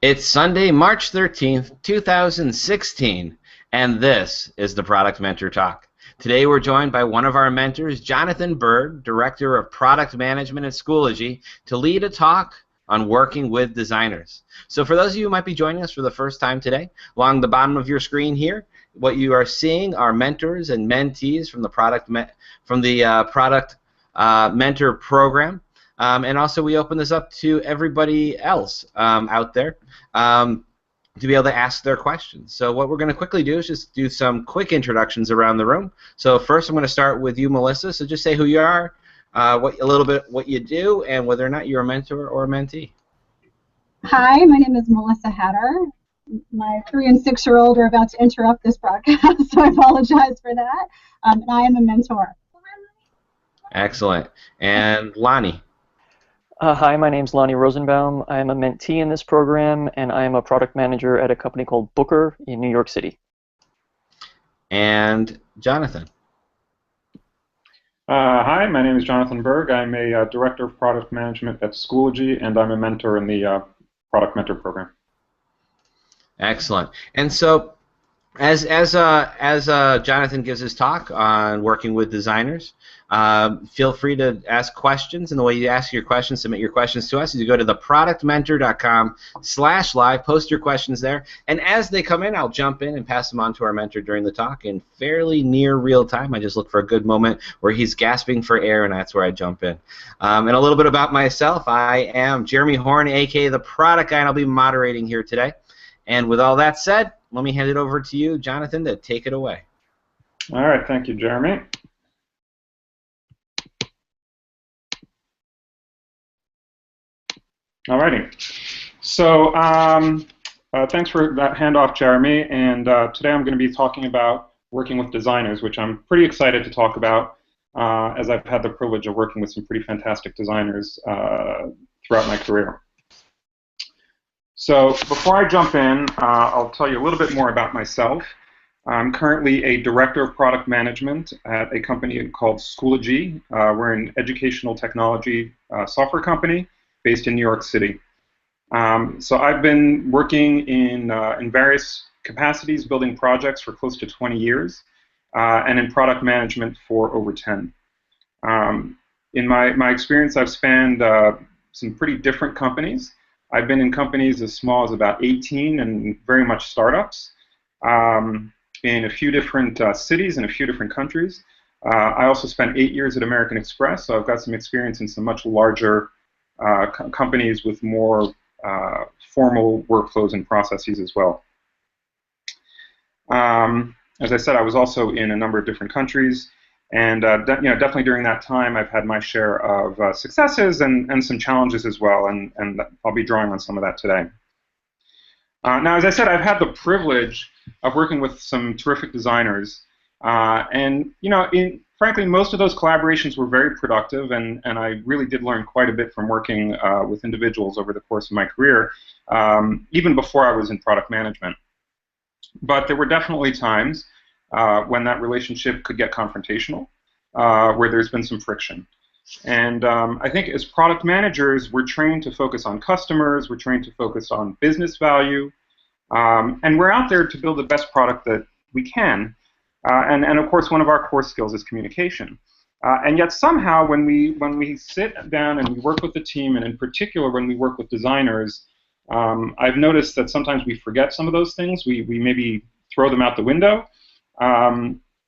It's Sunday, March 13th, 2016, and this is the Product Mentor Talk. Today we're joined by one of our mentors, Jonathan Berg, Director of Product Management at Schoology, to lead a talk on working with designers. So for those of you who might be joining us for the first time today, along the bottom of your screen here, what you are seeing are mentors and mentees from the Product Mentor program. And also we open this up to everybody else out there to be able to ask their questions. So what we're going to quickly do is just do some quick introductions around the room. So first I'm going to start with you, Melissa. So just say who you are, a little bit what you do, and whether or not you're a mentor or a mentee. Hi, my name is Melissa Hatter. My 3- and 6-year-old are about to interrupt this broadcast, so I apologize for that. And I am a mentor. Excellent. And Lonnie. Hi, my name's Lonnie Rosenbaum. I'm a mentee in this program, and I'm a product manager at a company called Booker in New York City. And Jonathan. Hi, my name is Jonathan Berg. I'm a Director of Product Management at Schoology, and I'm a mentor in the Product Mentor program. Excellent. And so as Jonathan gives his talk on working with designers, feel free to ask questions, and the way you ask your questions, submit your questions to us, is you go to theproductmentor.com/live, post your questions there, and as they come in, I'll jump in and pass them on to our mentor during the talk in fairly near real time. I just look for a good moment where he's gasping for air, and that's where I jump in. And a little bit about myself, I am Jeremy Horn, aka the Product Guy, and I'll be moderating here today. And with all that said, let me hand it over to you, Jonathan, to take it away. All right, thank you, Jeremy. All righty. So thanks for that handoff, Jeremy. And today I'm going to be talking about working with designers, which I'm pretty excited to talk about, as I've had the privilege of working with some pretty fantastic designers throughout my career. So before I jump in, I'll tell you a little bit more about myself. I'm currently a Director of Product Management at a company called Schoology. We're an educational technology software company based in New York City. So I've been working in various capacities, building projects for close to 20 years, and in product management for over 10. In my experience, I've spanned some pretty different companies. I've been in companies as small as about 18 and very much startups in a few different cities in a few different countries. I also spent 8 years at American Express, so I've got some experience in some much larger companies with more formal workflows and processes as well. As I said, I was also in a number of different countries. And definitely during that time, I've had my share of successes and some challenges as well, and I'll be drawing on some of that today. Now, as I said, I've had the privilege of working with some terrific designers, and frankly, most of those collaborations were very productive, and I really did learn quite a bit from working with individuals over the course of my career, even before I was in product management. But there were definitely times when that relationship could get confrontational, where there's been some friction. And I think as product managers, we're trained to focus on customers, we're trained to focus on business value, and we're out there to build the best product that we can. And of course, one of our core skills is communication. And yet somehow, when we sit down and we work with the team, and in particular when we work with designers, I've noticed that sometimes we forget some of those things. We maybe throw them out the window.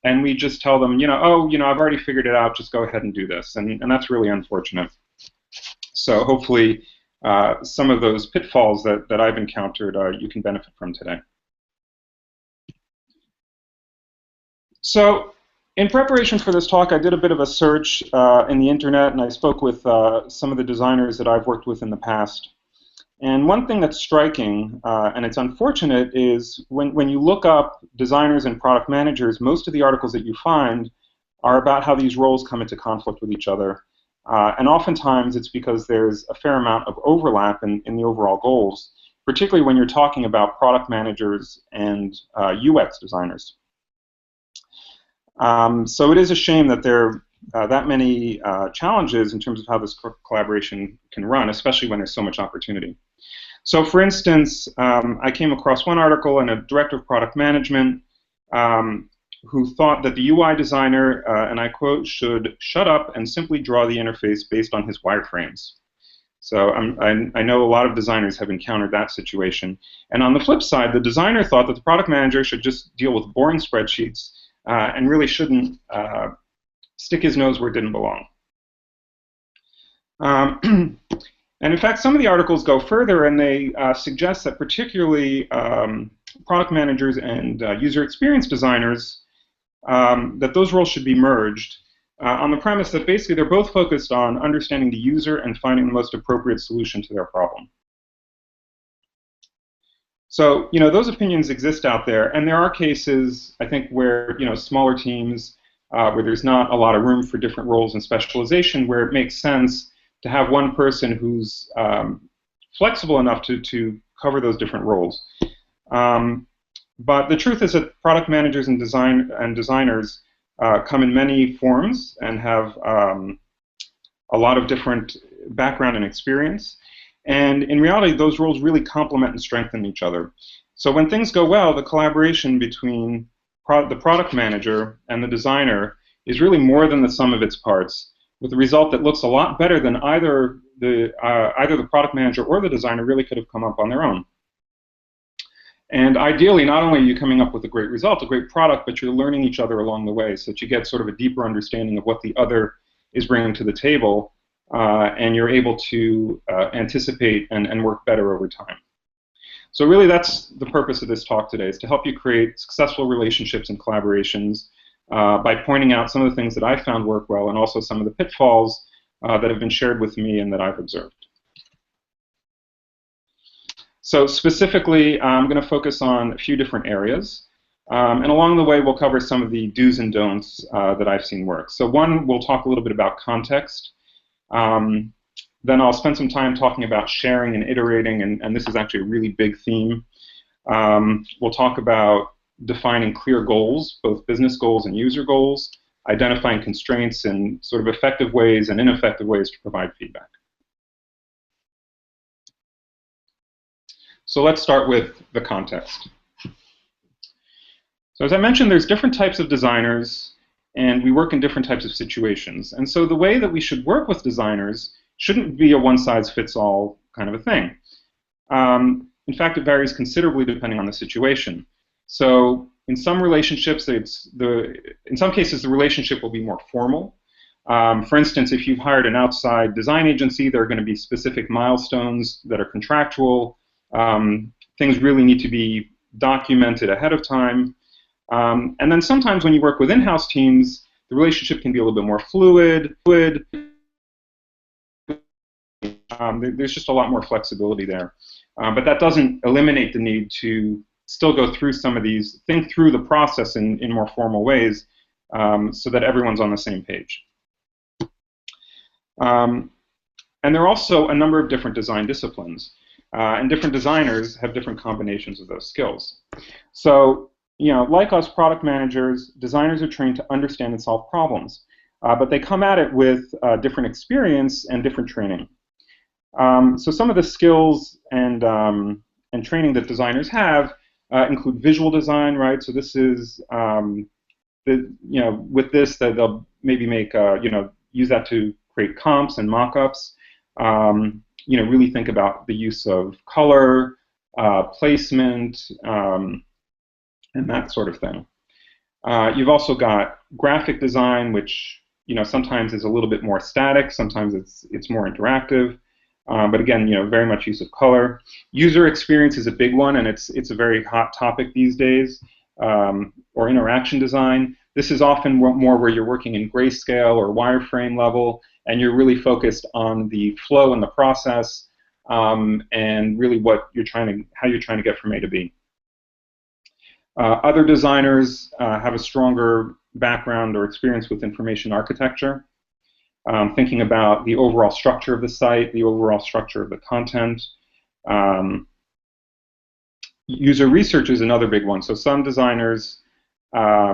And we just tell them, I've already figured it out, just go ahead and do this. And that's really unfortunate. So hopefully some of those pitfalls that I've encountered you can benefit from today. So in preparation for this talk, I did a bit of a search in the internet, and I spoke with some of the designers that I've worked with in the past. And one thing that's striking, and it's unfortunate, is when you look up designers and product managers, most of the articles that you find are about how these roles come into conflict with each other. And oftentimes it's because there's a fair amount of overlap in the overall goals, particularly when you're talking about product managers and UX designers. So it is a shame that there are that many challenges in terms of how this collaboration can run, especially when there's so much opportunity. So for instance, I came across one article in a director of product management who thought that the UI designer, and I quote, should shut up and simply draw the interface based on his wireframes. So I know a lot of designers have encountered that situation. And on the flip side, the designer thought that the product manager should just deal with boring spreadsheets and really shouldn't stick his nose where it didn't belong. And in fact, some of the articles go further and they suggest that particularly product managers and user experience designers, that those roles should be merged on the premise that basically they're both focused on understanding the user and finding the most appropriate solution to their problem. So, those opinions exist out there, and there are cases, I think, where, smaller teams, where there's not a lot of room for different roles and specialization, where it makes sense to have one person who's flexible enough to cover those different roles. But the truth is that product managers and designers come in many forms and have a lot of different background and experience. And in reality, those roles really complement and strengthen each other. So when things go well, the collaboration between the product manager and the designer is really more than the sum of its parts, with a result that looks a lot better than either the product manager or the designer really could have come up on their own. And ideally, not only are you coming up with a great result, a great product, but you're learning each other along the way so that you get sort of a deeper understanding of what the other is bringing to the table, and you're able to anticipate and work better over time. So really that's the purpose of this talk today, is to help you create successful relationships and collaborations by pointing out some of the things that I found work well and also some of the pitfalls that have been shared with me and that I've observed. So specifically, I'm going to focus on a few different areas. And along the way, we'll cover some of the do's and don'ts that I've seen work. So one, we'll talk a little bit about context. Then I'll spend some time talking about sharing and iterating, and this is actually a really big theme. We'll talk about defining clear goals, both business goals and user goals, identifying constraints and sort of effective ways and ineffective ways to provide feedback. So let's start with the context. So as I mentioned, there's different types of designers, and we work in different types of situations. And so the way that we should work with designers shouldn't be a one-size-fits-all kind of a thing. In fact, it varies considerably depending on the situation. So in some relationships, in some cases, the relationship will be more formal. For instance, if you've hired an outside design agency, there are going to be specific milestones that are contractual. Things really need to be documented ahead of time. And then sometimes when you work with in-house teams, the relationship can be a little bit more fluid. There's just a lot more flexibility there. But that doesn't eliminate the need to still go through some of these, think through the process in more formal ways so that everyone's on the same page. And there are also a number of different design disciplines. And different designers have different combinations of those skills. So, like us product managers, designers are trained to understand and solve problems, but they come at it with different experience and different training. So some of the skills and training that designers have include visual design, right? So this is, with this, that they'll maybe make, use that to create comps and mock-ups. Really think about the use of color, placement, and that sort of thing. You've also got graphic design, which sometimes is a little bit more static, sometimes it's more interactive, but again, very much use of color. User experience is a big one, and it's a very hot topic these days. Or interaction design. This is often more where you're working in grayscale or wireframe level, and you're really focused on the flow and the process, and really how you're trying to get from A to B. Other designers have a stronger background or experience with information architecture, thinking about the overall structure of the site, the overall structure of the content. User research is another big one. So some designers are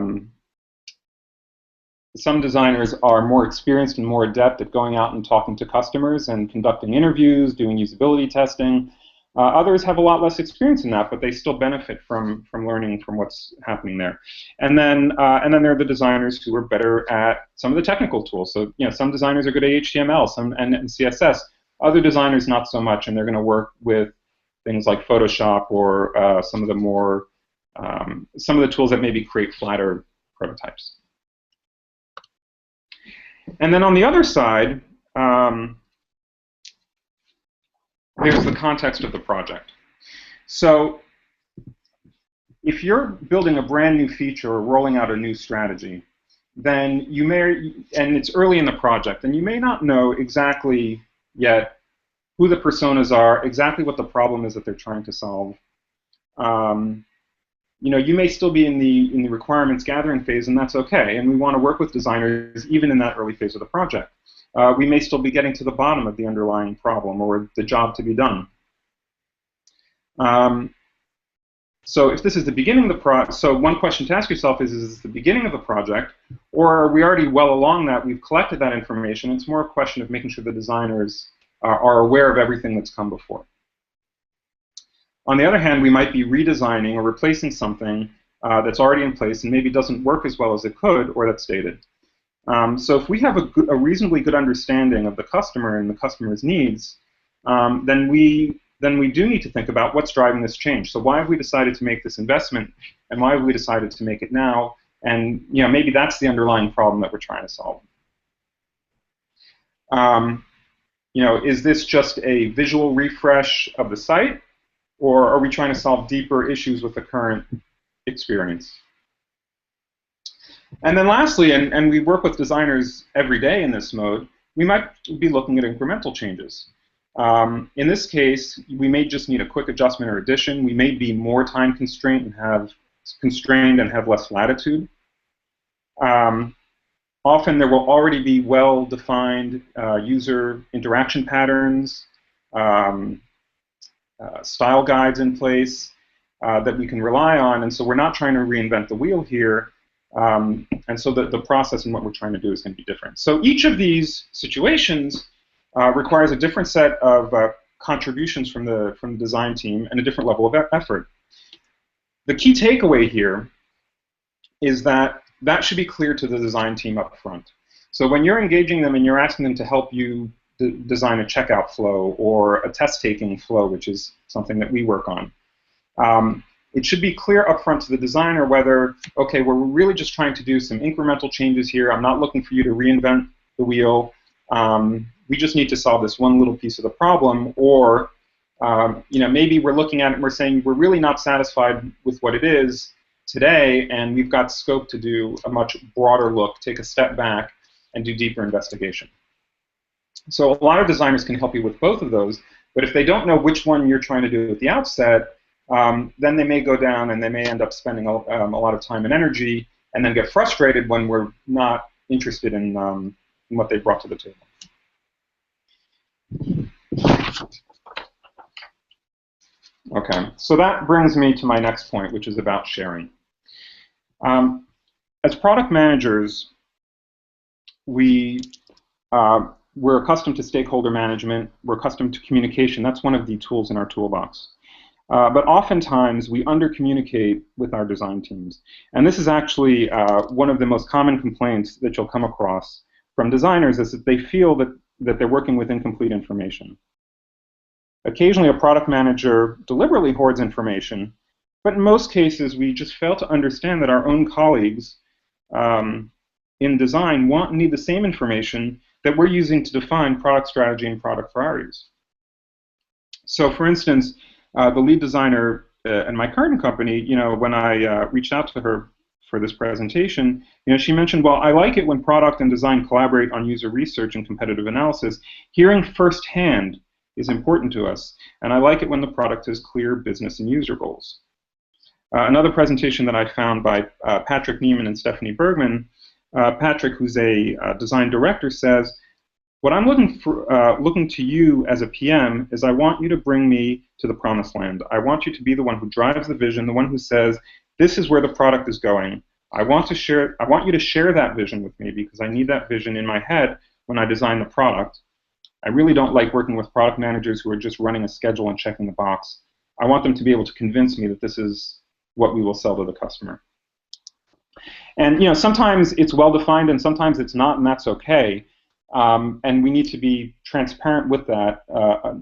more experienced and more adept at going out and talking to customers and conducting interviews, doing usability testing. Others have a lot less experience in that, but they still benefit from learning from what's happening there. And then there are the designers who are better at some of the technical tools. So some designers are good at HTML, some and CSS. Other designers not so much, and they're going to work with things like Photoshop or some of the tools that maybe create flatter prototypes. And then on the other side, there's the context of the project. So if you're building a brand new feature or rolling out a new strategy, then you may, and it's early in the project, then you may not know exactly yet who the personas are, exactly what the problem is that they're trying to solve. You may still be in the requirements gathering phase, and that's okay. And we want to work with designers even in that early phase of the project. We may still be getting to the bottom of the underlying problem or the job to be done. So if this is the beginning of the project, so one question to ask yourself is this the beginning of the project, or are we already well along that, we've collected that information? It's more a question of making sure the designers are aware of everything that's come before. On the other hand, we might be redesigning or replacing something that's already in place and maybe doesn't work as well as it could, or that's dated. So if we have a reasonably good understanding of the customer and the customer's needs, then we do need to think about what's driving this change. So why have we decided to make this investment, and why have we decided to make it now? And maybe that's the underlying problem that we're trying to solve. Is this just a visual refresh of the site, or are we trying to solve deeper issues with the current experience? And then lastly, and we work with designers every day in this mode, we might be looking at incremental changes. In this case, we may just need a quick adjustment or addition. We may be more time constrained and have less latitude. Often there will already be well-defined user interaction patterns, style guides in place that we can rely on, and so we're not trying to reinvent the wheel here. And so the process and what we're trying to do is going to be different. So each of these situations requires a different set of contributions from the design team and a different level of effort. The key takeaway here is that should be clear to the design team up front. So when you're engaging them and you're asking them to help you design a checkout flow or a test-taking flow, which is something that we work on, it should be clear up front to the designer whether, okay, we're really just trying to do some incremental changes here. I'm not looking for you to reinvent the wheel. We just need to solve this one little piece of the problem, or maybe we're looking at it and we're saying we're really not satisfied with what it is today, and we've got scope to do a much broader look, take a step back, and do deeper investigation. So a lot of designers can help you with both of those, but if they don't know which one you're trying to do at the outset, then they may go down and they may end up spending a lot of time and energy, and then get frustrated when we're not interested in what they brought to the table. Okay, so that brings me to my next point, which is about sharing. As product managers, we're accustomed to stakeholder management. We're accustomed to communication. That's one of the tools in our toolbox. But oftentimes, we under-communicate with our design teams. And this is actually one of the most common complaints that you'll come across from designers, is that they feel that they're working with incomplete information. Occasionally, a product manager deliberately hoards information, but in most cases, we just fail to understand that our own colleagues in design need the same information that we're using to define product strategy and product priorities. So, for instance, the lead designer in my current company, when I reached out to her for this presentation, she mentioned, well, I like it when product and design collaborate on user research and competitive analysis. Hearing firsthand is important to us, and I like it when the product has clear business and user goals. Another presentation that I found by Patrick Neiman and Stephanie Bergman, Patrick, who's a design director, says, what I'm looking to you as a PM is I want you to bring me to the promised land. I want you to be the one who drives the vision, the one who says, this is where the product is going. I want you to share that vision with me because I need that vision in my head when I design the product. I really don't like working with product managers who are just running a schedule and checking the box. I want them to be able to convince me that this is what we will sell to the customer. And sometimes it's well-defined and sometimes it's not, and that's okay. And we need to be transparent with that,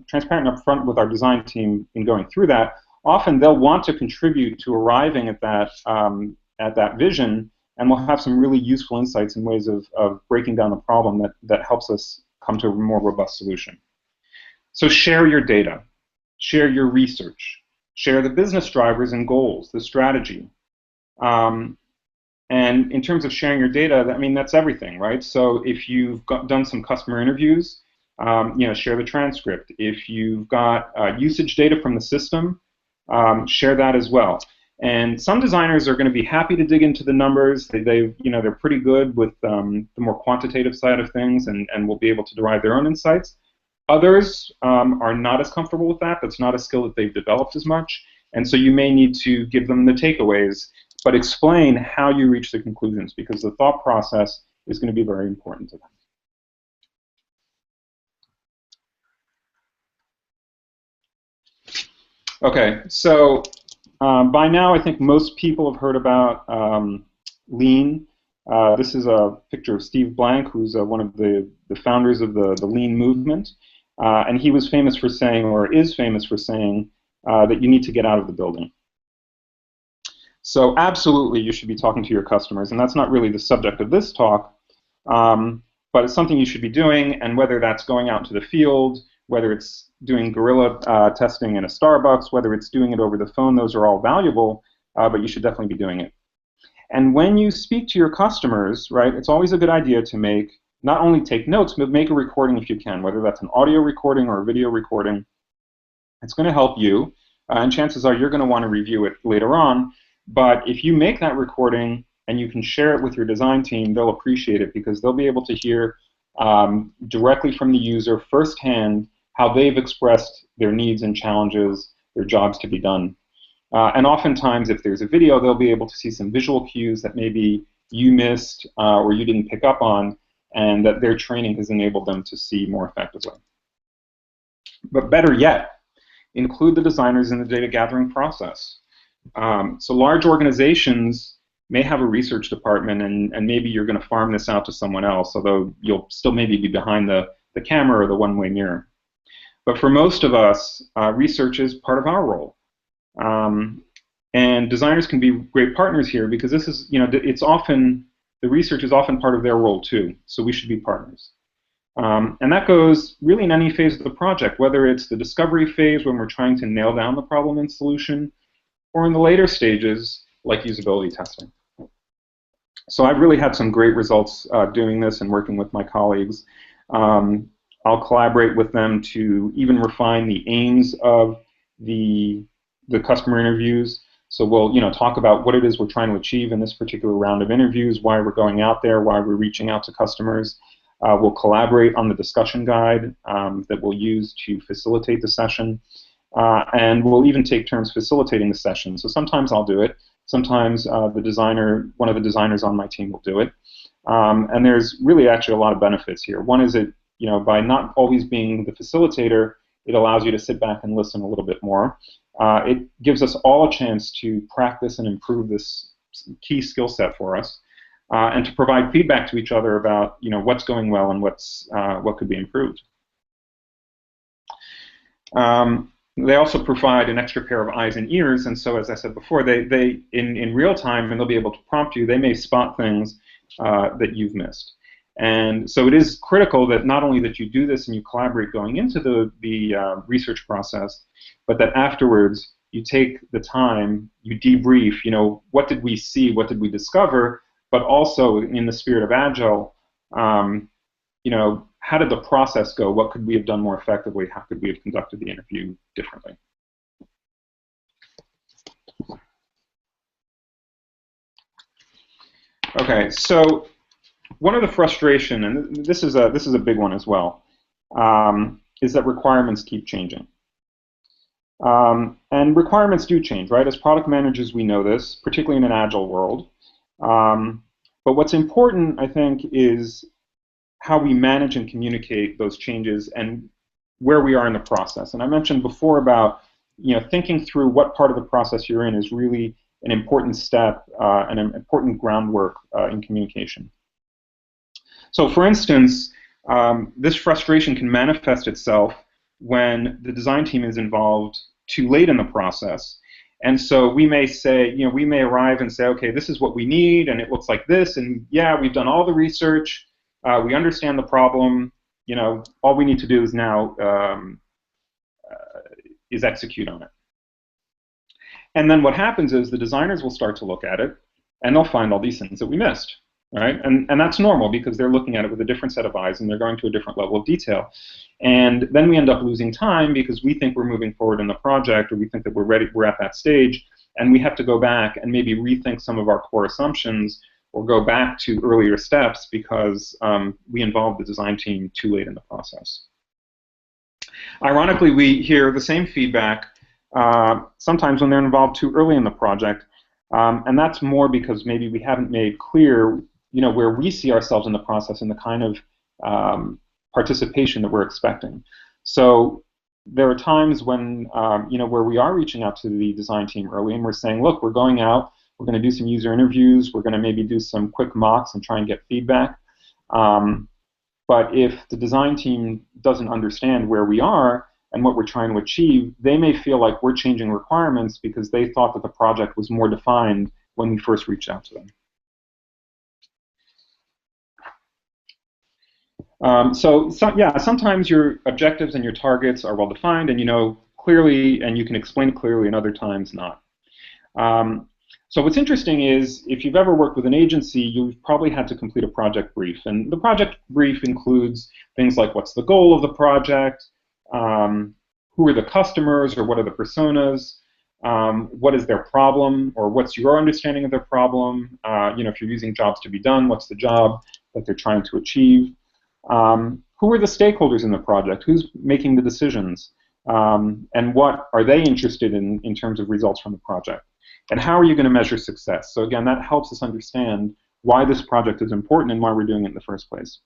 transparent up front with our design team in going through that. Often they'll want to contribute to arriving at that vision, and we'll have some really useful insights and ways of breaking down the problem that helps us come to a more robust solution. So share your data, share your research, share the business drivers and goals, the strategy. And in terms of sharing your data, I mean, that's everything, right? So if you've done some customer interviews, share the transcript. If you've got usage data from the system, share that as well. And some designers are going to be happy to dig into the numbers. They're pretty good with the more quantitative side of things and will be able to derive their own insights. Others are not as comfortable with that. That's not a skill that they've developed as much. And so you may need to give them the takeaways, but explain how you reach the conclusions, because the thought process is going to be very important to them. Okay, so by now I think most people have heard about Lean. This is a picture of Steve Blank, who's one of the founders of the Lean movement. And he was famous for saying, or is famous for saying, that you need to get out of the building. So absolutely, you should be talking to your customers, and that's not really the subject of this talk, but it's something you should be doing, and whether that's going out into the field, whether it's doing guerrilla testing in a Starbucks, whether it's doing it over the phone, those are all valuable, but you should definitely be doing it. And when you speak to your customers, right, it's always a good idea to not only take notes, but make a recording if you can, whether that's an audio recording or a video recording. It's going to help you, and chances are you're going to want to review it later on. But if you make that recording and you can share it with your design team, they'll appreciate it, because they'll be able to hear directly from the user firsthand how they've expressed their needs and challenges, their jobs to be done. And oftentimes, if there's a video, they'll be able to see some visual cues that maybe you missed or you didn't pick up on, and that their training has enabled them to see more effectively. But better yet, include the designers in the data gathering process. So large organizations may have a research department, and maybe you're going to farm this out to someone else, although you'll still maybe be behind the camera or the one-way mirror. But for most of us, research is part of our role. And designers can be great partners here, because this is, the research is often part of their role too, so we should be partners. And that goes really in any phase of the project, whether it's the discovery phase when we're trying to nail down the problem and solution, or in the later stages, like usability testing. So I've really had some great results doing this and working with my colleagues. I'll collaborate with them to even refine the aims of the customer interviews. So we'll talk about what it is we're trying to achieve in this particular round of interviews, why we're going out there, why we're reaching out to customers. We'll collaborate on the discussion guide that we'll use to facilitate the session. And we'll even take turns facilitating the session. So sometimes I'll do it. Sometimes one of the designers on my team will do it. And there's really actually a lot of benefits here. One is that by not always being the facilitator, it allows you to sit back and listen a little bit more. It gives us all a chance to practice and improve this key skill set for us, and to provide feedback to each other about what's going well and what could be improved. They also provide an extra pair of eyes and ears, and so, as I said before, they in real time, and they'll be able to prompt you. They may spot things that you've missed, and so it is critical that not only that you do this and you collaborate going into the research process, but that afterwards you take the time, you debrief. What did we see? What did we discover? But also, in the spirit of Agile, how did the process go? What could we have done more effectively? How could we have conducted the interview differently? Okay, so one of the frustration, and this is a big one as well, is that requirements keep changing. And requirements do change, right? As product managers, we know this, particularly in an Agile world. But what's important, I think, is how we manage and communicate those changes and where we are in the process. And I mentioned before about thinking through what part of the process you're in is really an important step and an important groundwork in communication. So for instance, this frustration can manifest itself when the design team is involved too late in the process. And so we may say, we may arrive and say, okay, this is what we need, and it looks like this, and yeah, we've done all the research, we understand the problem, all we need to do is now is execute on it. And then what happens is the designers will start to look at it, and they'll find all these things that we missed, right? And that's normal because they're looking at it with a different set of eyes, and they're going to a different level of detail. And then we end up losing time because we think we're moving forward in the project, or we think that we're ready, we're at that stage, and we have to go back and maybe rethink some of our core assumptions or go back to earlier steps because we involved the design team too late in the process. Ironically, we hear the same feedback sometimes when they're involved too early in the project, and that's more because maybe we haven't made clear, where we see ourselves in the process and the kind of participation that we're expecting. So there are times when, where we are reaching out to the design team early and we're saying, look, we're going out, we're going to do some user interviews, we're going to maybe do some quick mocks and try and get feedback. But if the design team doesn't understand where we are and what we're trying to achieve, they may feel like we're changing requirements because they thought that the project was more defined when we first reached out to them. Yeah, sometimes your objectives and your targets are well defined and you know clearly and you can explain clearly, and other times not. So what's interesting is if you've ever worked with an agency, you've probably had to complete a project brief. And the project brief includes things like what's the goal of the project, who are the customers or what are the personas, what is their problem or what's your understanding of their problem, if you're using jobs to be done, what's the job that they're trying to achieve. Who are the stakeholders in the project? Who's making the decisions? And what are they interested in terms of results from the project? And how are you going to measure success? So again, that helps us understand why this project is important and why we're doing it in the first place.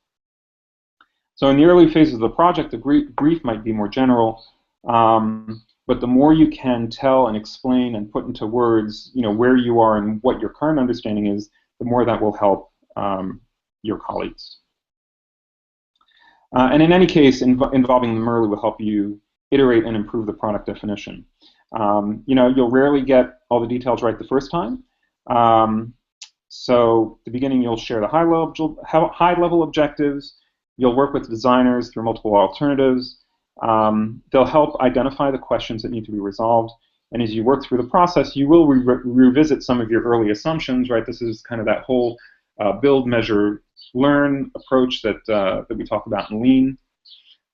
So in the early phases of the project, the brief might be more general, but the more you can tell and explain and put into words, where you are and what your current understanding is, the more that will help your colleagues. And in any case, involving them early will help you iterate and improve the product definition. You'll rarely get all the details right the first time. So at the beginning, you'll share the high-level objectives. You'll work with designers through multiple alternatives. They'll help identify the questions that need to be resolved. And as you work through the process, you will revisit some of your early assumptions, right? This is kind of that whole build, measure, learn approach that we talk about in Lean.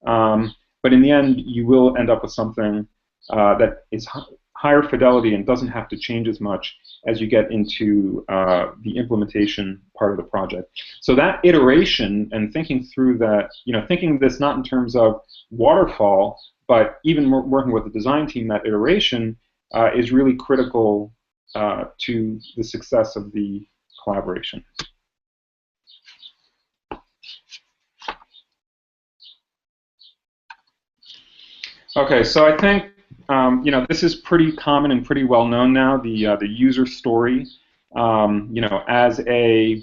But in the end, you will end up with something that is higher fidelity and doesn't have to change as much as you get into the implementation part of the project. So that iteration and thinking through that, thinking this not in terms of waterfall, but even working with the design team, that iteration is really critical to the success of the collaboration. Okay, so I think this is pretty common and pretty well known now. The user story, as a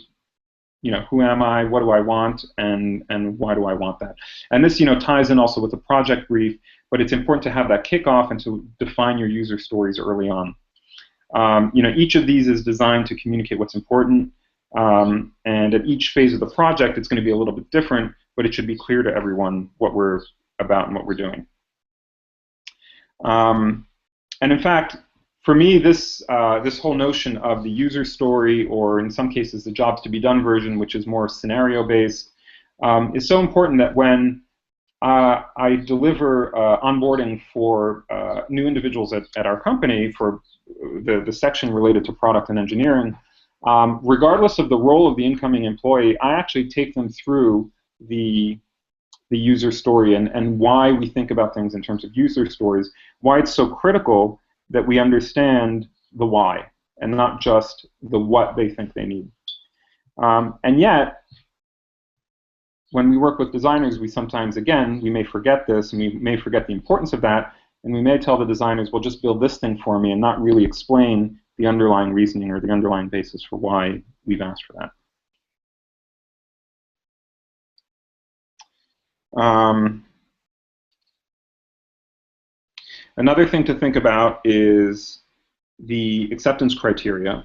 who am I, what do I want, and why do I want that? And this ties in also with the project brief, but it's important to have that kickoff and to define your user stories early on. Each of these is designed to communicate what's important, and at each phase of the project, it's going to be a little bit different, but it should be clear to everyone what we're about and what we're doing. And in fact, for me, this whole notion of the user story, or in some cases the jobs to be done version, which is more scenario-based, is so important that when I deliver onboarding for new individuals at our company for the section related to product and engineering, regardless of the role of the incoming employee, I actually take them through the user story and why we think about things in terms of user stories, why it's so critical that we understand the why and not just the what they think they need. And yet, when we work with designers, we sometimes, again, we may forget this, and we may forget the importance of that, and we may tell the designers, well, just build this thing for me, and not really explain the underlying reasoning or the underlying basis for why we've asked for that. Another thing to think about is the acceptance criteria,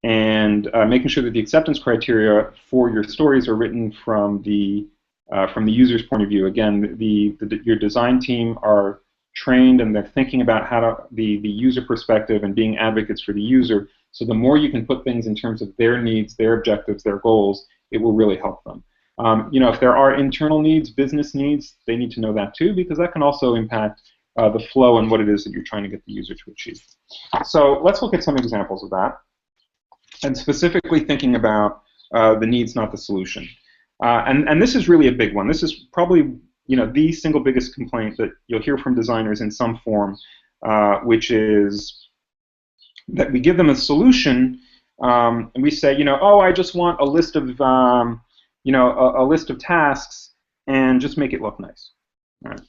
and making sure that the acceptance criteria for your stories are written from the user's point of view. Again, your design team are trained and they're thinking about how to the user perspective and being advocates for the user. So the more you can put things in terms of their needs, their objectives, their goals, it will really help them. If there are internal needs, business needs, they need to know that too, because that can also impact the flow and what it is that you're trying to get the user to achieve. So let's look at some examples of that, and specifically thinking about the needs, not the solution. And this is really a big one. This is probably the single biggest complaint that you'll hear from designers in some form, which is that we give them a solution and we say, oh, I just want a list of a list of tasks and just make it look nice. All right.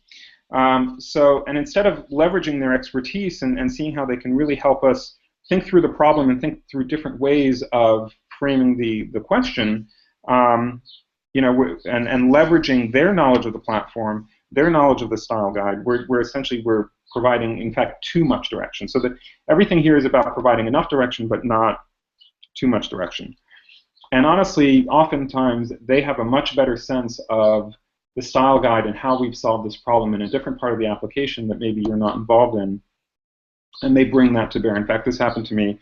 And instead of leveraging their expertise and seeing how they can really help us think through the problem and think through different ways of framing the question, and leveraging their knowledge of the platform, their knowledge of the style guide, we're essentially providing, in fact, too much direction. So that everything here is about providing enough direction, but not too much direction. And honestly, oftentimes they have a much better sense of the style guide and how we've solved this problem in a different part of the application that maybe you're not involved in, and they bring that to bear. In fact, this happened to me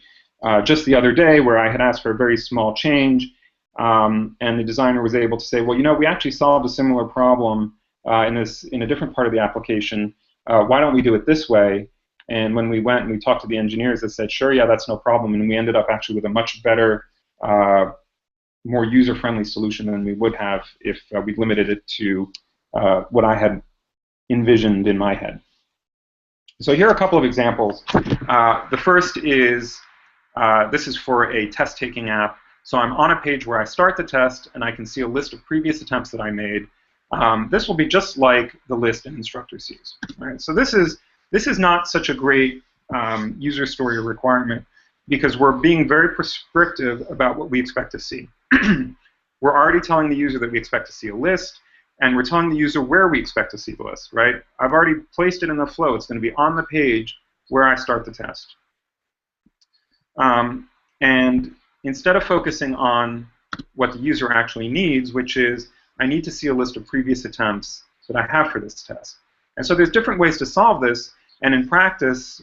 just the other day, where I had asked for a very small change, and the designer was able to say, well, we actually solved a similar problem in a different part of the application. Why don't we do it this way? And when we went and we talked to the engineers, they said, sure, yeah, that's no problem. And we ended up actually with a much better, more user-friendly solution than we would have if we limited it to what I had envisioned in my head. So here are a couple of examples. The first is, this is for a test-taking app. So I'm on a page where I start the test, and I can see a list of previous attempts that I made. This will be just like the list an instructor sees. All right? So this is not such a great user story or requirement, because we're being very prescriptive about what we expect to see. We're already telling the user that we expect to see a list, and we're telling the user where we expect to see the list, right? I've already placed it in the flow. It's going to be on the page where I start the test. And instead of focusing on what the user actually needs, which is, I need to see a list of previous attempts that I have for this test. And so there's different ways to solve this, and in practice,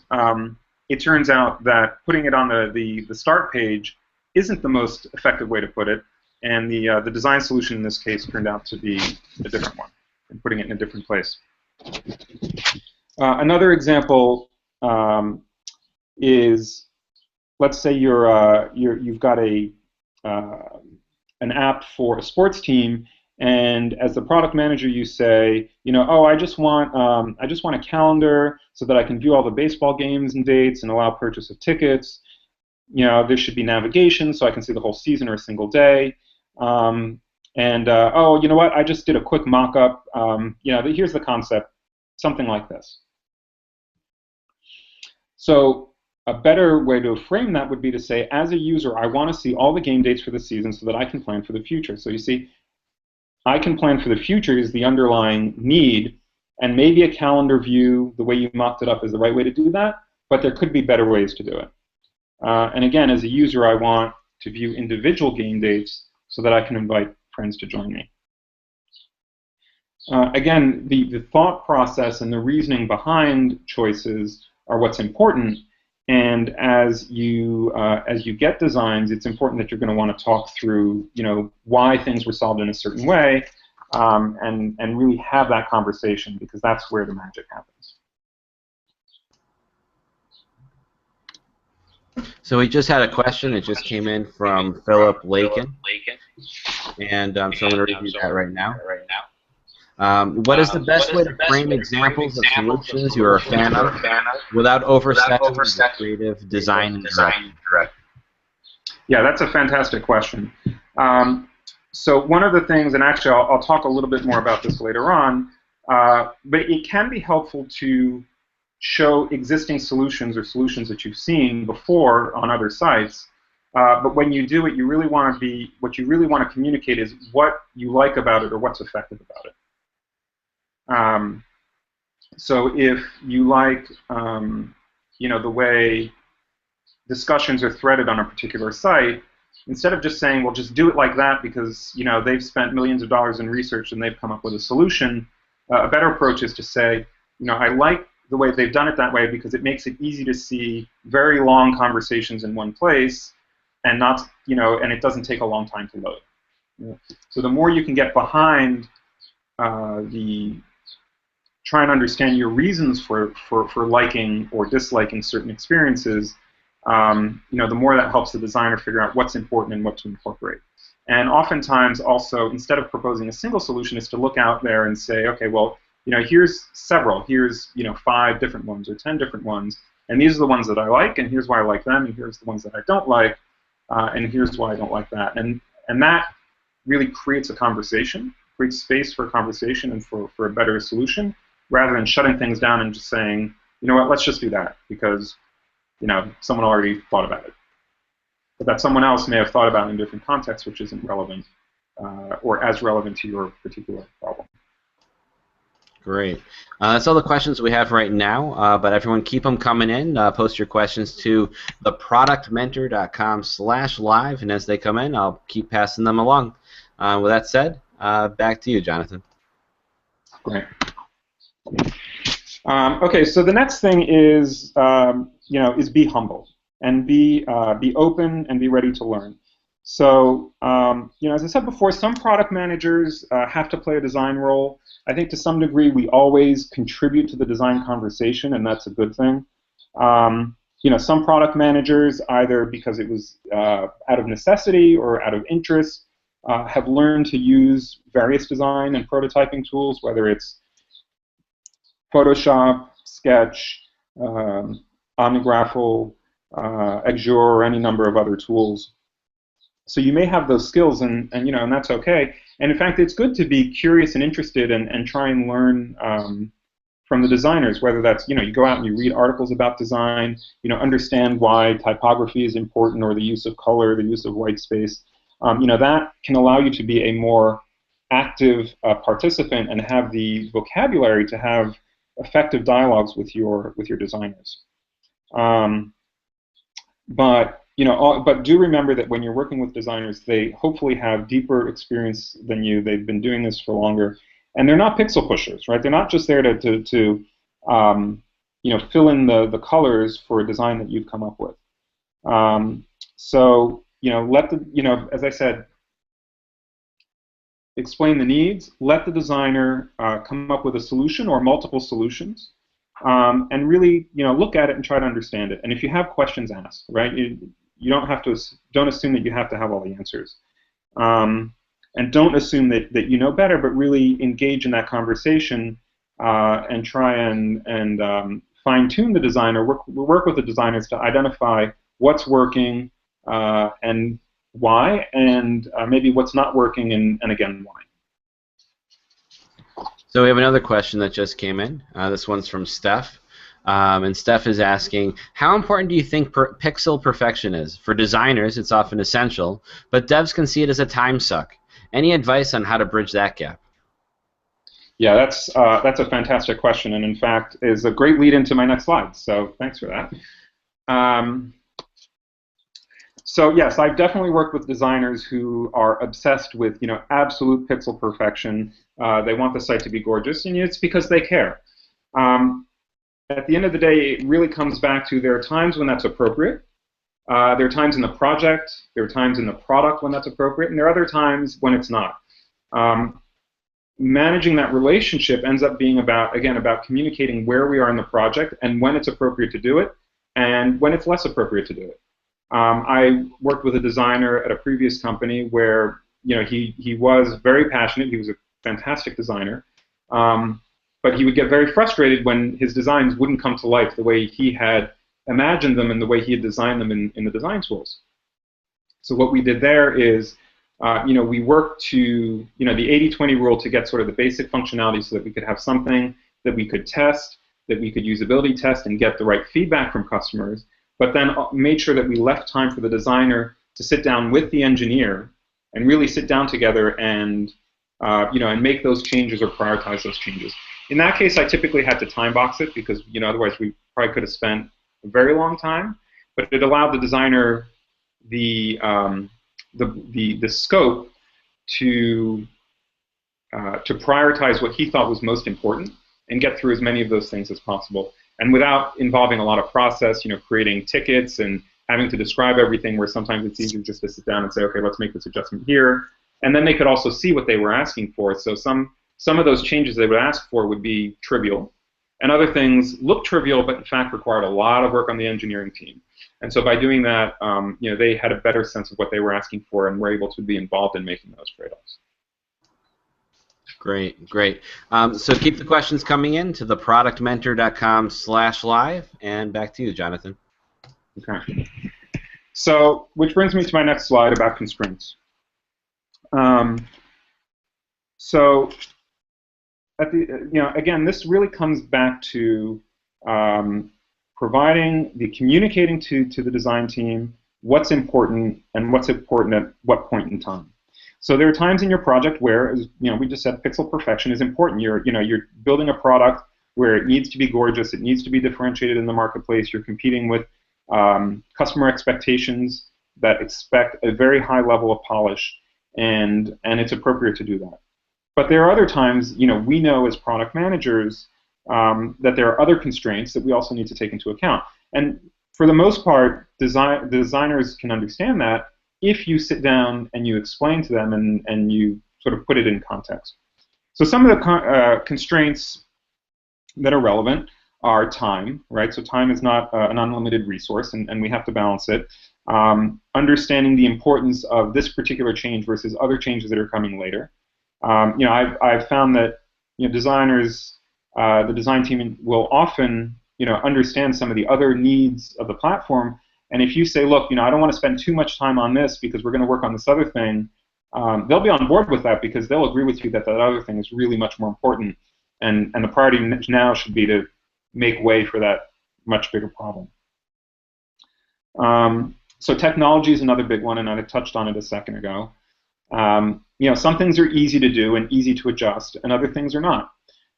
it turns out that putting it on the start page isn't the most effective way to put it, and the design solution in this case turned out to be a different one, and putting it in a different place. Another example is, let's say you've got an app for a sports team, and as the product manager, you say, oh, I just want a calendar so that I can view all the baseball games and dates and allow purchase of tickets. There should be navigation so I can see the whole season or a single day. Oh, you know what? I just did a quick mock-up. Here's the concept, something like this. So a better way to frame that would be to say, as a user, I want to see all the game dates for the season so that I can plan for the future. So you see, I can plan for the future is the underlying need, and maybe a calendar view, the way you mocked it up, is the right way to do that, but there could be better ways to do it. And again, as a user, I want to view individual game dates so that I can invite friends to join me. Again, the thought process and the reasoning behind choices are what's important. And as you get designs, it's important that you're going to want to talk through, why things were solved in a certain way, and really have that conversation, because that's where the magic happens. So we just had a question. It just came in from Philip Lakin, and so I'm going to review that right now. What is the best way to frame examples of solutions you are a fan of without overstepping the creative design and direction? Yeah, that's a fantastic question. So one of the things, and actually I'll talk a little bit more about this later on, but it can be helpful to show existing solutions or solutions that you've seen before on other sites. But when you do it, what you really want to communicate is what you like about it or what's effective about it. So if you like, the way discussions are threaded on a particular site, instead of just saying, well, just do it like that because they've spent millions of dollars in research and they've come up with a solution, a better approach is to say, I like the way they've done it that way because it makes it easy to see very long conversations in one place, and not, and it doesn't take a long time to load. So the more you can get behind try and understand your reasons for liking or disliking certain experiences, the more that helps the designer figure out what's important and what to incorporate. And oftentimes also, instead of proposing a single solution, is to look out there and say, okay, well, here's several. Here's 5 different ones or 10 different ones, and these are the ones that I like, and here's why I like them, and here's the ones that I don't like, and here's why I don't like that. And that really creates a conversation, creates space for a conversation and for a better solution, rather than shutting things down and just saying, you know what, let's just do that because someone already thought about it. But that someone else may have thought about in different contexts, which isn't relevant or as relevant to your particular problem. Great. That's all the questions we have right now, but everyone keep them coming in. Post your questions to theproductmentor.com/live, and as they come in, I'll keep passing them along. With that said, back to you, Jonathan. Great. Okay, so the next thing is, is be humble and be open and be ready to learn. So, as I said before, some product managers have to play a design role. I think to some degree we always contribute to the design conversation, and that's a good thing. Some product managers, either because it was out of necessity or out of interest, have learned to use various design and prototyping tools, whether it's Photoshop, Sketch, Omnigraphal, Azure, or any number of other tools. So you may have those skills, and that's okay. And in fact, it's good to be curious and interested and try and learn from the designers, whether that's, you go out and you read articles about design, understand why typography is important, or the use of color, the use of white space. That can allow you to be a more active participant and have the vocabulary to have effective dialogues with your designers. But do remember that when you're working with designers, they hopefully have deeper experience than you. They've been doing this for longer, and they're not pixel pushers, right? They're not just there to fill in the colors for a design that you've come up with. So let the as I said, explain the needs. Let the designer come up with a solution or multiple solutions, and really look at it and try to understand it. And if you have questions, ask. Right? You don't assume that you have to have all the answers, and don't assume that you know better. But really engage in that conversation and try and fine-tune the designer. Work with the designers to identify what's working and why, and maybe what's not working, and again, why. So we have another question that just came in. This one's from Steph. And Steph is asking, how important do you think pixel perfection is? For designers, it's often essential, but devs can see it as a time suck. Any advice on how to bridge that gap? Yeah, that's a fantastic question, and in fact is a great lead into my next slide, so thanks for that. So yes, I've definitely worked with designers who are obsessed with absolute pixel perfection. They want the site to be gorgeous, and it's because they care. At the end of the day, it really comes back to there are times when that's appropriate. There are times in the project, there are times in the product when that's appropriate, and there are other times when it's not. Managing that relationship ends up being about communicating where we are in the project and when it's appropriate to do it and when it's less appropriate to do it. I worked with a designer at a previous company where he was very passionate. He was a fantastic designer, but he would get very frustrated when his designs wouldn't come to life the way he had imagined them and the way he had designed them in the design tools. So what we did there is we worked to, the 80-20 rule to get sort of the basic functionality so that we could have something that we could test, that we could usability test and get the right feedback from customers, but then made sure that we left time for the designer to sit down with the engineer and really sit down together and, and make those changes or prioritize those changes. In that case, I typically had to time box it because, otherwise we probably could have spent a very long time. But it allowed the designer the scope to prioritize what he thought was most important and get through as many of those things as possible, and without involving a lot of process, creating tickets and having to describe everything, where sometimes it's easier just to sit down and say, okay, let's make this adjustment here. And then they could also see what they were asking for. So some of those changes they would ask for would be trivial, and other things look trivial, but in fact required a lot of work on the engineering team. And so by doing that, they had a better sense of what they were asking for and were able to be involved in making those trade-offs. Great, great. So keep the questions coming in to theproductmentor.com/live, and back to you, Jonathan. Okay. So, which brings me to my next slide about constraints. So, at the again, this really comes back to communicating to the design team what's important and what's important at what point in time. So there are times in your project where, as we just said, pixel perfection is important. You're building a product where it needs to be gorgeous, it needs to be differentiated in the marketplace. You're competing with customer expectations that expect a very high level of polish, and it's appropriate to do that. But there are other times, we know as product managers that there are other constraints that we also need to take into account. And for the most part, designers can understand that if you sit down and you explain to them and you sort of put it in context. So some of the constraints that are relevant are time, right? So time is not an unlimited resource, and we have to balance it. Understanding the importance of this particular change versus other changes that are coming later. I've found that designers, the design team will often understand some of the other needs of the platform. And if you say, look, I don't want to spend too much time on this because we're going to work on this other thing, they'll be on board with that because they'll agree with you that that other thing is really much more important, and the priority now should be to make way for that much bigger problem. So technology is another big one, and I touched on it a second ago. Some things are easy to do and easy to adjust, and other things are not.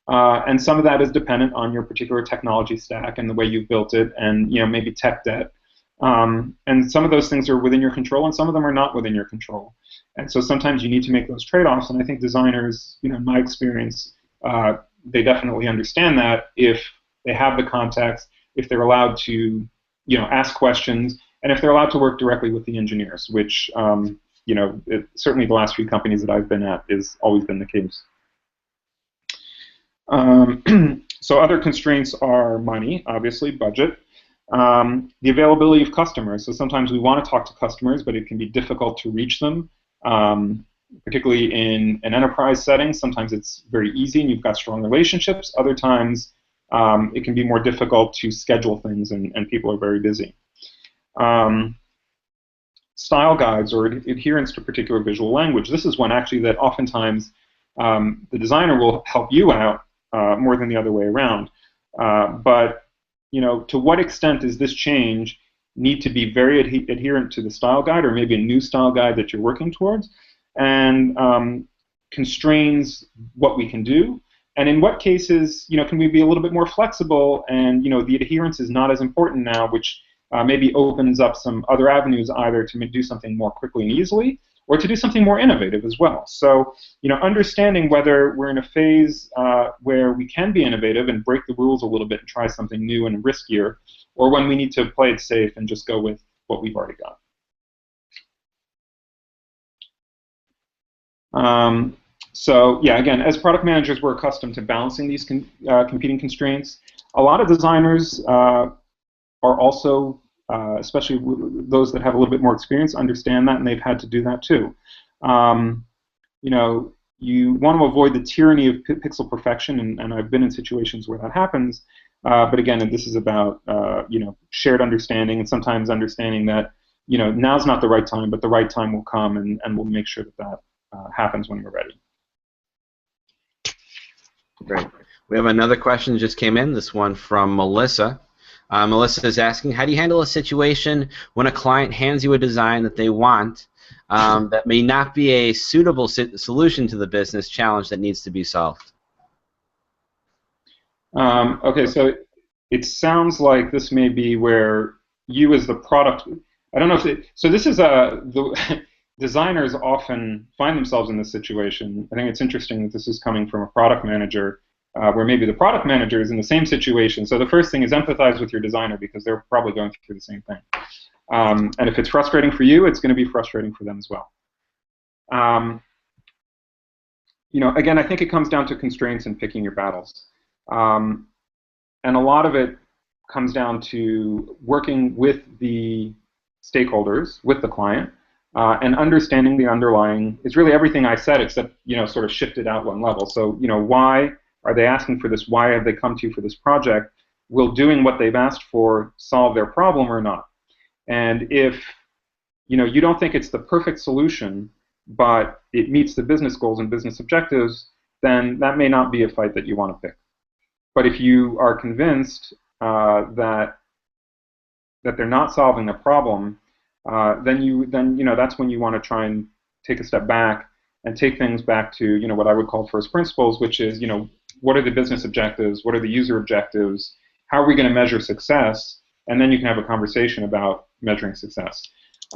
And some of that is dependent on your particular technology stack and the way you've built it, and maybe tech debt. And some of those things are within your control, and some of them are not within your control. And so sometimes you need to make those trade-offs. And I think designers, in my experience, they definitely understand that if they have the context, if they're allowed to, ask questions, and if they're allowed to work directly with the engineers, which, certainly the last few companies that I've been at has always been the case. So other constraints are money, obviously, budget. The availability of customers. So sometimes we want to talk to customers, but it can be difficult to reach them, particularly in an enterprise setting. Sometimes it's very easy and you've got strong relationships. Other times it can be more difficult to schedule things and people are very busy. Style guides or adherence to particular visual language. This is one actually that oftentimes the designer will help you out more than the other way around. But to what extent does this change need to be very adherent to the style guide, or maybe a new style guide that you're working towards, and constrains what we can do? And in what cases, can we be a little bit more flexible, and the adherence is not as important now, which maybe opens up some other avenues either to do something more quickly and easily, or to do something more innovative as well. So, understanding whether we're in a phase where we can be innovative and break the rules a little bit and try something new and riskier, or when we need to play it safe and just go with what we've already got. So, yeah, again, as product managers, we're accustomed to balancing these competing constraints. A lot of designers are also especially those that have a little bit more experience, understand that, and they've had to do that too. You want to avoid the tyranny of pixel perfection, and I've been in situations where that happens. But again, this is about shared understanding, and sometimes understanding that now's not the right time, but the right time will come, and we'll make sure that happens when we're ready. Great. We have another question that just came in, this one from Melissa. Melissa is asking, how do you handle a situation when a client hands you a design that they want that may not be a suitable solution to the business challenge that needs to be solved? Okay, so it sounds like this may be where you as the product, I don't know if so this is the designers often find themselves in this situation. I think it's interesting that this is coming from a product manager, where maybe the product manager is in the same situation. So the first thing is empathize with your designer, because they're probably going through the same thing. And if it's frustrating for you, it's going to be frustrating for them as well. Again, I think it comes down to constraints and picking your battles. And a lot of it comes down to working with the stakeholders, with the client, and understanding the underlying is really everything I said, except sort of shifted out one level. So why are they asking for this? Why have they come to you for this project? Will doing what they've asked for solve their problem or not? And if you don't think it's the perfect solution, but it meets the business goals and business objectives, then that may not be a fight that you want to pick. But if you are convinced that they're not solving a problem, then that's when you want to try and take a step back and take things back to what I would call first principles, which is what are the business objectives, what are the user objectives, how are we going to measure success, and then you can have a conversation about measuring success.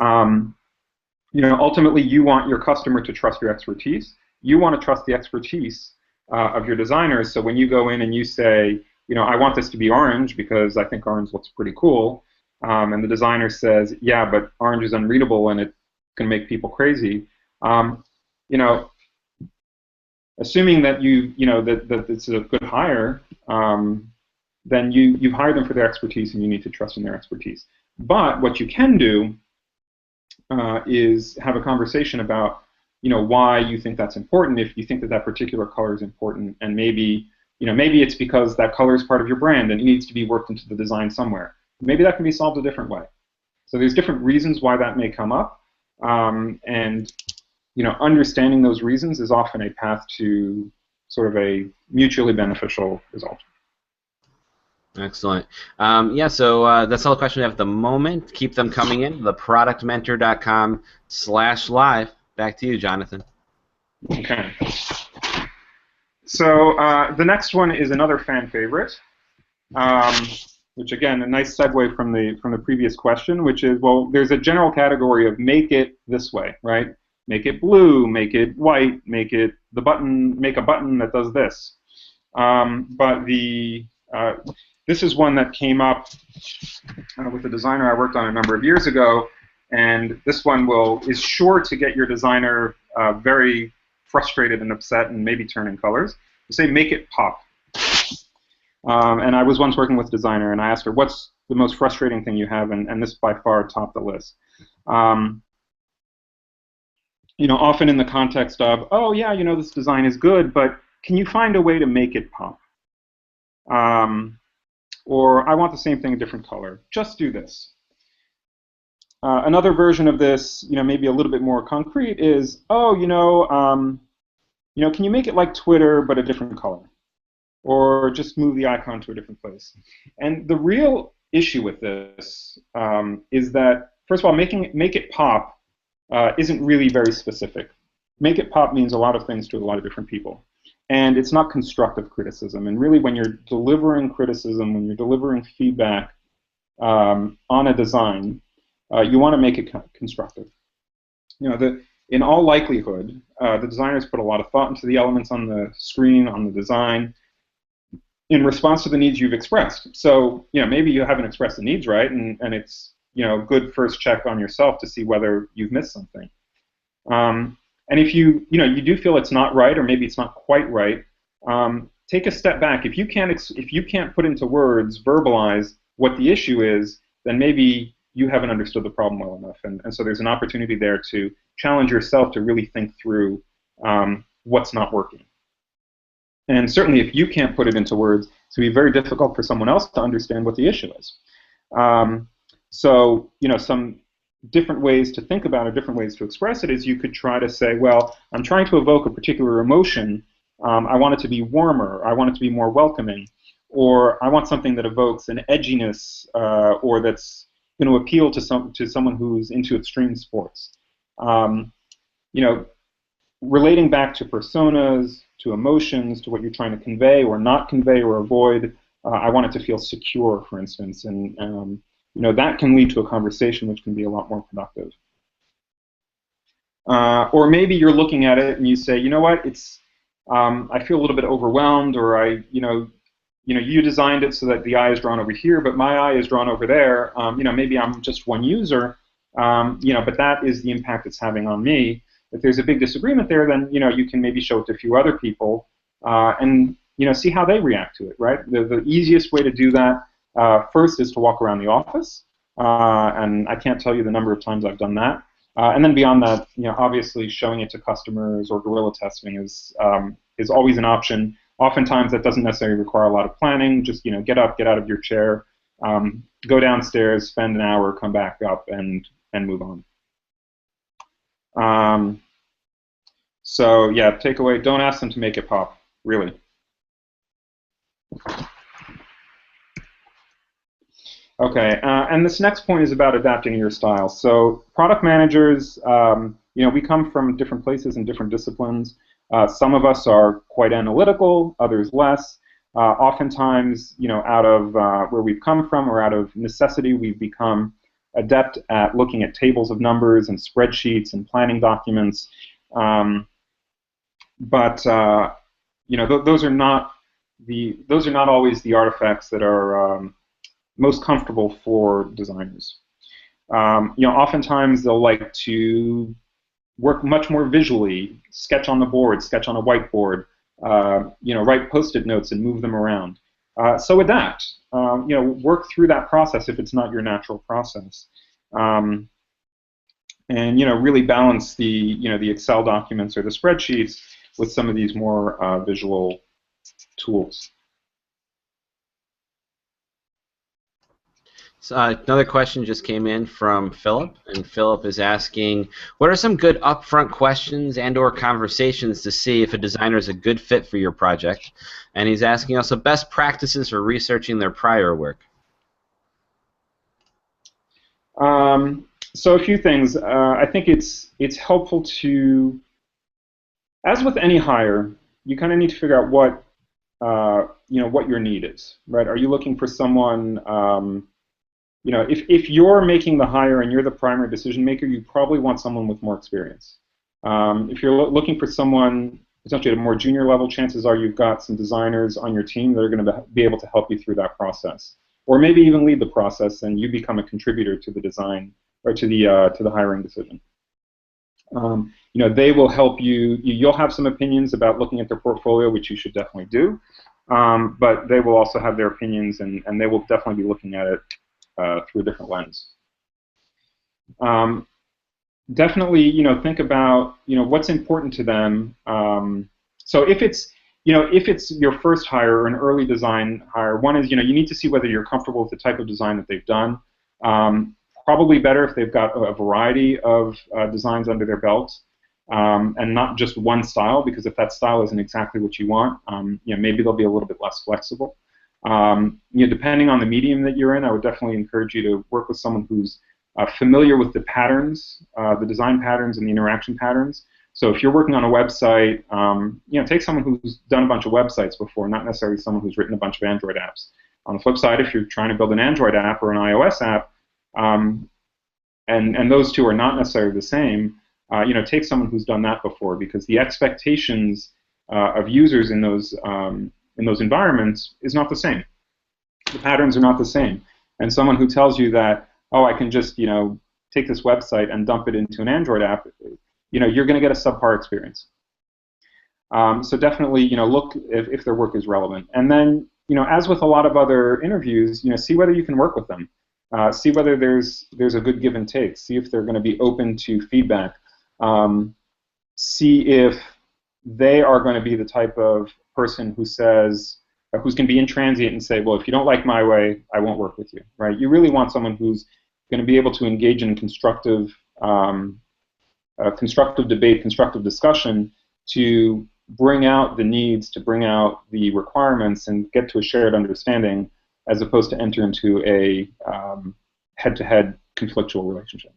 Ultimately, you want your customer to trust your expertise. You want to trust the expertise of your designers. So when you go in and you say, I want this to be orange because I think orange looks pretty cool, and the designer says, yeah, but orange is unreadable and it can make people crazy. Assuming that that it's a good hire, then you've hired them for their expertise, and you need to trust in their expertise. But what you can do is have a conversation about why you think that's important. If you think that particular color is important, and maybe it's because that color is part of your brand and it needs to be worked into the design somewhere. Maybe that can be solved a different way. So there's different reasons why that may come up, and understanding those reasons is often a path to sort of a mutually beneficial result. Excellent. Yeah, so that's all the questions we have at the moment. Keep them coming in. theproductmentor.com/live. Back to you, Jonathan. Okay. So the next one is another fan favorite, which again, a nice segue from the previous question, which is, well, there's a general category of make it this way, right? Make it blue, make it white, make a button that does this. But this is one that came up with a designer I worked on a number of years ago, and this one is sure to get your designer very frustrated and upset and maybe turning colors. You say, make it pop. And I was once working with a designer, and I asked her, what's the most frustrating thing you have? And this by far topped the list. Often in the context of, oh yeah, this design is good, but can you find a way to make it pop? Or I want the same thing, a different color. Just do this. Another version of this, maybe a little bit more concrete, is, oh, can you make it like Twitter but a different color? Or just move the icon to a different place. And the real issue with this is that, first of all, make it pop isn't really very specific. Make it pop means a lot of things to a lot of different people. And it's not constructive criticism. And really, when you're delivering criticism, when you're delivering feedback on a design, you want to make it constructive. In all likelihood, the designers put a lot of thought into the elements on the screen, on the design, in response to the needs you've expressed. So, maybe you haven't expressed the needs right, and it's, good first check on yourself to see whether you've missed something. And if you do feel it's not right, or maybe it's not quite right, take a step back. If you can't put into words, verbalize what the issue is, then maybe you haven't understood the problem well enough. And so there's an opportunity there to challenge yourself to really think through what's not working. And certainly if you can't put it into words, it's going to be very difficult for someone else to understand what the issue is. So, some different ways to think about it, different ways to express it, is you could try to say, well, I'm trying to evoke a particular emotion. I want it to be warmer. I want it to be more welcoming. Or I want something that evokes an edginess, or that's going to appeal to someone who's into extreme sports. You know, relating back to personas, to emotions, to what you're trying to convey or not convey or avoid. I want it to feel secure, for instance, and you know, that can lead to a conversation which can be a lot more productive. Or maybe you're looking at it and you say, you know what, it's I feel a little bit overwhelmed, or you designed it so that the eye is drawn over here, but my eye is drawn over there. You know, maybe I'm just one user, you know, but that is the impact it's having on me. If there's a big disagreement there, then you know, you can maybe show it to a few other people, and you know, see how they react to it. Right. The easiest way to do that first is to walk around the office, and I can't tell you the number of times I've done that. And then beyond that, you know, obviously showing it to customers or guerrilla testing is always an option. Oftentimes that doesn't necessarily require a lot of planning. Just, you know, get up, get out of your chair, go downstairs, spend an hour, come back up, and move on. So yeah, takeaway: don't ask them to make it pop. Really. Okay, and this next point is about adapting your style. So product managers, you know, we come from different places and different disciplines. Some of us are quite analytical, others less. Oftentimes, you know, out of where we've come from or out of necessity, we've become adept at looking at tables of numbers and spreadsheets and planning documents. But you know, those are not always the artifacts that are most comfortable for designers. You know, oftentimes they'll like to work much more visually, sketch on the board, sketch on a whiteboard, you know, write post-it notes and move them around. So adapt. You know, work through that process if it's not your natural process. And you know, really balance the Excel documents or the spreadsheets with some of these more visual tools. So, another question just came in from Philip, and Philip is asking, what are some good upfront questions and/or conversations to see if a designer is a good fit for your project? And he's asking also best practices for researching their prior work. So a few things. I think it's helpful to, as with any hire, you kind of need to figure out what you know, what your need is, right? Are you looking for someone? You know, if you're making the hire and you're the primary decision maker, you probably want someone with more experience. If you're looking for someone essentially at a more junior level, chances are you've got some designers on your team that are going to be able to help you through that process, or maybe even lead the process, and you become a contributor to the design or to the hiring decision. You know, they will help you. You'll have some opinions about looking at their portfolio, which you should definitely do, but they will also have their opinions, and they will definitely be looking at it through a different lens. Definitely, you know, think about, you know, what's important to them. So if it's your first hire or an early design hire, one is, you know, you need to see whether you're comfortable with the type of design that they've done. Probably better if they've got a variety of designs under their belt, and not just one style, because if that style isn't exactly what you want, you know, maybe they'll be a little bit less flexible. You know, depending on the medium that you're in, I would definitely encourage you to work with someone who's familiar with the patterns, the design patterns and the interaction patterns. So if you're working on a website, you know, take someone who's done a bunch of websites before, not necessarily someone who's written a bunch of Android apps. On the flip side, if you're trying to build an Android app or an iOS app, and those two are not necessarily the same, you know, take someone who's done that before, because the expectations of users in those environments is not the same. The patterns are not the same. And someone who tells you that, oh, I can just, you know, take this website and dump it into an Android app, you know, you're going to get a subpar experience. So definitely, you know, look if their work is relevant. And then, you know, as with a lot of other interviews, you know, see whether you can work with them. See whether there's a good give and take. See if they're going to be open to feedback. See if they are going to be the type of person who says, who's going to be intransient and say, well, if you don't like my way, I won't work with you, right? You really want someone who's going to be able to engage in constructive debate, constructive discussion to bring out the needs, to bring out the requirements, and get to a shared understanding, as opposed to enter into a head-to-head conflictual relationship.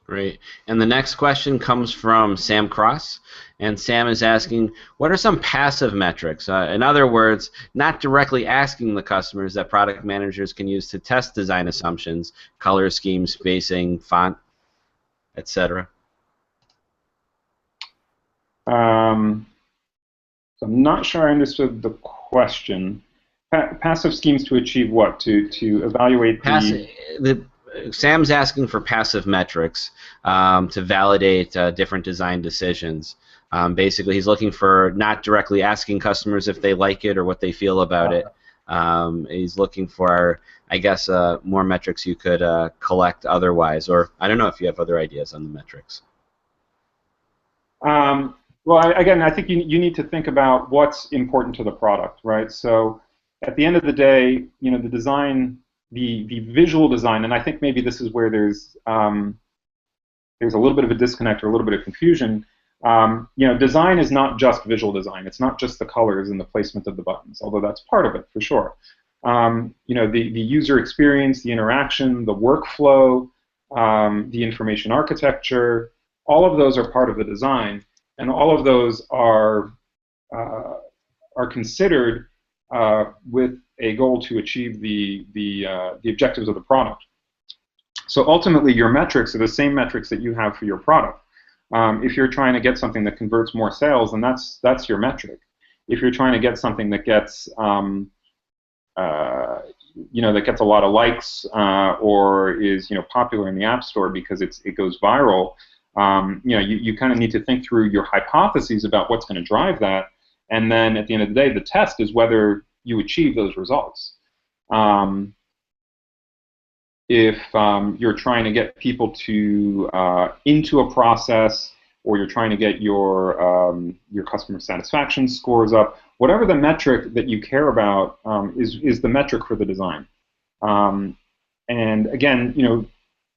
Great. And the next question comes from Sam Cross, and Sam is asking, what are some passive metrics? In other words, not directly asking the customers that product managers can use to test design assumptions, color scheme, spacing, font, etc. So I'm not sure I understood the question. Passive schemes to achieve what? To evaluate Sam's asking for passive metrics to validate different design decisions. Basically, he's looking for not directly asking customers if they like it or what they feel about it. He's looking for, I guess, more metrics you could collect otherwise, or I don't know if you have other ideas on the metrics. Well, again, I think you need to think about what's important to the product, right? So at the end of the day, the design, the visual design, and I think maybe this is where there's a little bit of a disconnect or a little bit of confusion. Design is not just visual design. It's not just the colors and the placement of the buttons, although that's part of it for sure. The user experience, the interaction, the workflow, the information architecture, all of those are part of the design, and all of those are considered with a goal to achieve the objectives of the product. So ultimately, your metrics are the same metrics that you have for your product. If you're trying to get something that converts more sales, then that's your metric. If you're trying to get something that gets that gets a lot of likes or is popular in the App Store because it goes viral, you kind of need to think through your hypotheses about what's going to drive that, and then at the end of the day, the test is whether you achieve those results. If you're trying to get people to into a process, or you're trying to get your customer satisfaction scores up, whatever the metric that you care about is the metric for the design. And again,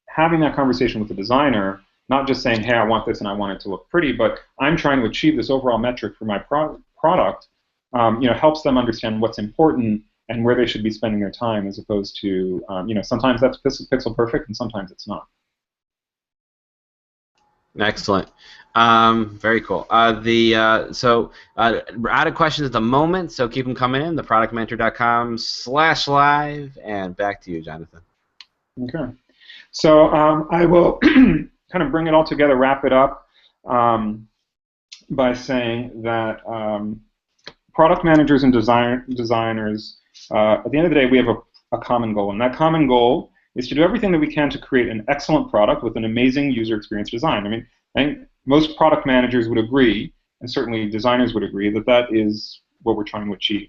having that conversation with the designer, not just saying, hey, I want this and I want it to look pretty, but I'm trying to achieve this overall metric for my product, helps them understand what's important and where they should be spending their time, as opposed to, sometimes that's pixel perfect and sometimes it's not. Excellent. Very cool. So out of questions at the moment, so keep them coming in, theproductmentor.com/live, and back to you, Jonathan. Okay. So I will kind of bring it all together, wrap it up by saying that product managers and designers, at the end of the day, we have a common goal, and that common goal is to do everything that we can to create an excellent product with an amazing user experience design. I think most product managers would agree, and certainly designers would agree, that that is what we're trying to achieve.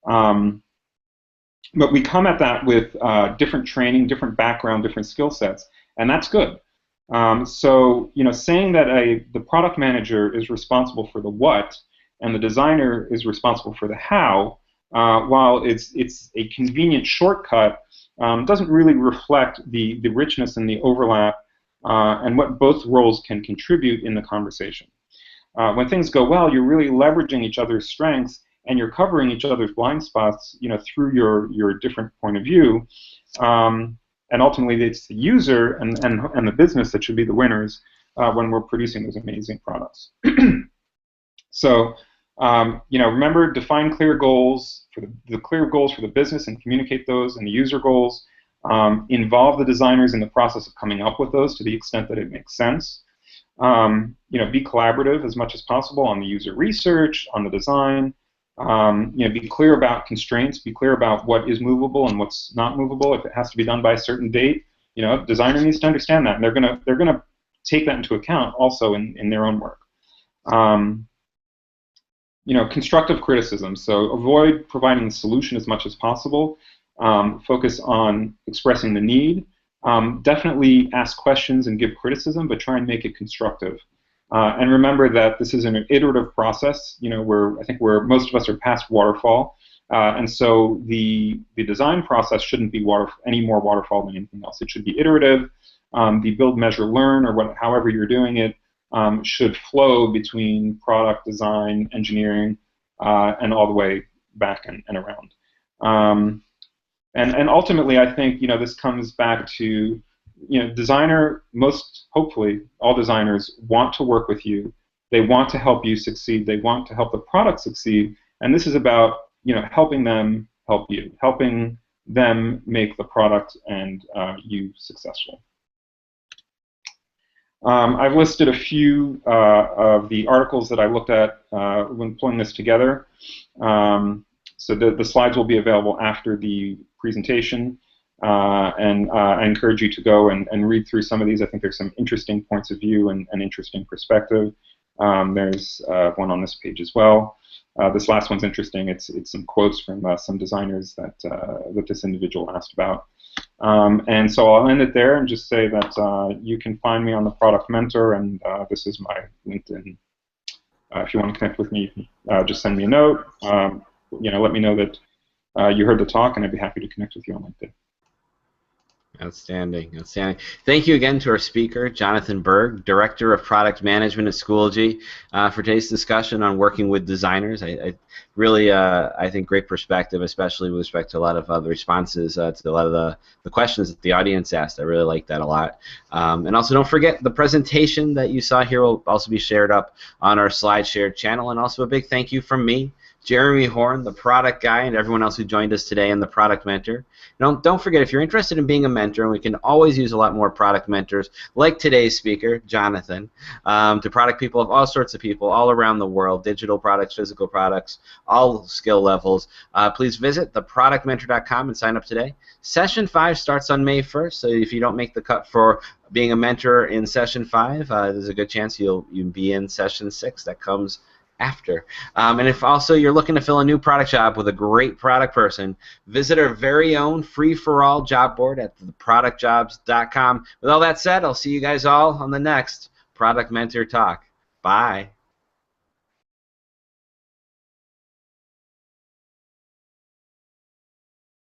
But we come at that with different training, different background, different skill sets, and that's good. So saying that the product manager is responsible for the what and the designer is responsible for the how, while it's a convenient shortcut, doesn't really reflect the richness and the overlap and what both roles can contribute in the conversation. When things go well, you're really leveraging each other's strengths and you're covering each other's blind spots, through your different point of view. And ultimately, it's the user and the business that should be the winners when we're producing those amazing products. So, remember, define clear goals for the clear goals for the business and communicate those, and the user goals. Involve the designers in the process of coming up with those to the extent that it makes sense. Be collaborative as much as possible on the user research, on the design. Be clear about constraints. Be clear about what is movable and what's not movable. If it has to be done by a certain date, designer needs to understand that, and they're gonna take that into account also in their own work. Constructive criticism. So avoid providing the solution as much as possible. Focus on expressing the need. Definitely ask questions and give criticism, but try and make it constructive. And remember that this is an iterative process. I think where most of us are past waterfall. And so the design process shouldn't be any more waterfall than anything else. It should be iterative. The build, measure, learn, or however you're doing it, should flow between product, design, engineering, and all the way back and around. And ultimately, I think this comes back to hopefully all designers want to work with you. They want to help you succeed. They want to help the product succeed. And this is about helping them help you, helping them make the product and you successful. I've listed a few of the articles that I looked at when pulling this together. So the slides will be available after the presentation, and I encourage you to go and read through some of these. I think there's some interesting points of view and interesting perspective. There's one on this page as well. This last one's interesting. It's some quotes from some designers that this individual asked about. And so I'll end it there and just say that you can find me on the Product Mentor, and this is my LinkedIn. If you want to connect with me, just send me a note. Let me know that you heard the talk, and I'd be happy to connect with you on LinkedIn. Outstanding, outstanding. Thank you again to our speaker, Jonathan Berg, Director of Product Management at Schoology, for today's discussion on working with designers. I really, I think, great perspective, especially with respect to a lot of the responses to a lot of the questions that the audience asked. I really like that a lot. And also, don't forget, the presentation that you saw here will also be shared up on our SlideShare channel. And also a big thank you from me, Jeremy Horn, the product guy, and everyone else who joined us today in the Product Mentor. Don't forget, if you're interested in being a mentor, and we can always use a lot more product mentors like today's speaker, Jonathan, to product people of all sorts of people all around the world, digital products, physical products, all skill levels. Please visit theproductmentor.com and sign up today. Session 5 starts on May 1st, so if you don't make the cut for being a mentor in Session 5, there's a good chance you'll be in Session 6 that comes after. And if also you're looking to fill a new product job with a great product person, visit our very own free-for-all job board at theproductjobs.com. With all that said, I'll see you guys all on the next Product Mentor Talk. Bye.